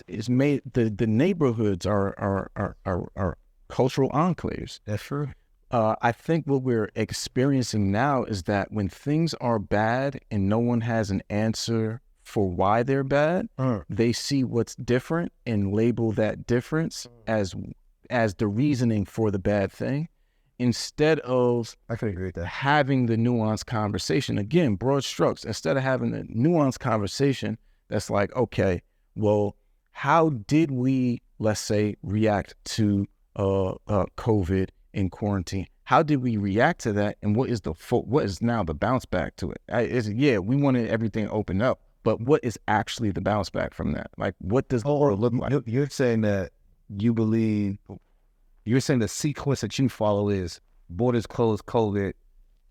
is made the neighborhoods are cultural enclaves. That's true. I think what we're experiencing now is that when things are bad and no one has an answer for why they're bad, they see what's different and label that difference as the reasoning for the bad thing, instead of I can agree with that. having the nuanced conversation. Again, broad strokes. Instead of having the nuanced conversation that's like, okay, well, how did we, let's say, react to COVID in quarantine? How did we react to that? And what is now the bounce back to it? We wanted everything open up, but what is actually the bounce back from that? Like, what does it look like? You're saying that you believe, you're saying the sequence that you follow is borders closed, COVID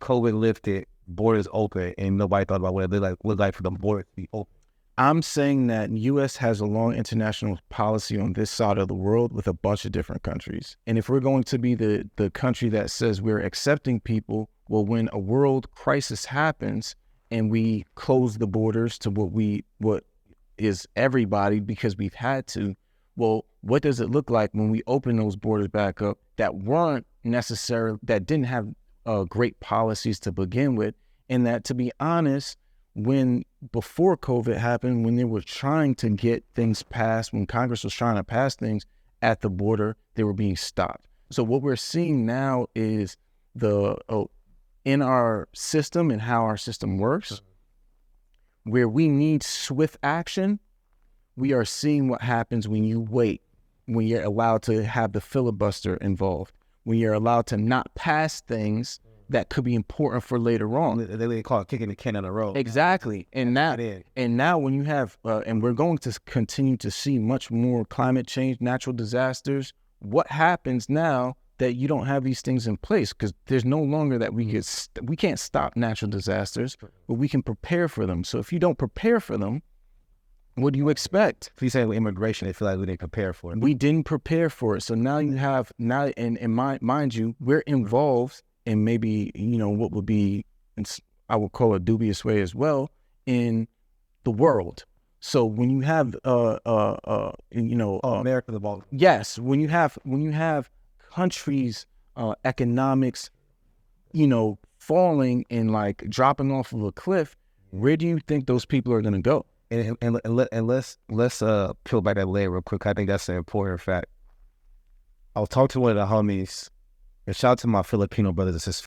lifted, borders open, and nobody thought about what it looked like for the borders to be open. I'm saying that U.S. has a long international policy on this side of the world with a bunch of different countries. And if we're going to be the country that says we're accepting people, well, when a world crisis happens and we close the borders to what is everybody because we've had to, well, what does it look like when we open those borders back up that didn't have great policies to begin with? And that, to be honest, before COVID happened, when they were trying to get things passed, when Congress was trying to pass things at the border, they were being stopped. So what we're seeing now is in our system and how our system works, where we need swift action, we are seeing what happens when you wait, when you're allowed to have the filibuster involved, when you're allowed to not pass things that could be important for later on. They call it kicking the can down the road. Exactly. And now when you have, and we're going to continue to see much more climate change, natural disasters, what happens now that you don't have these things in place? Because there's no longer that we can't stop natural disasters, but we can prepare for them. So if you don't prepare for them, what do you expect? If you say with immigration, they feel like we didn't prepare for it. We didn't prepare for it. So now you have, mind you, we're involved in maybe, what would be, I would call a dubious way as well, in the world. So when you have, America the ball. Yes, when you have countries' economics, falling and like dropping off of a cliff, where do you think those people are going to go? And let's peel back that layer real quick. I think that's an important fact. I was talking to one of the homies, and shout out to my Filipino brothers and sisters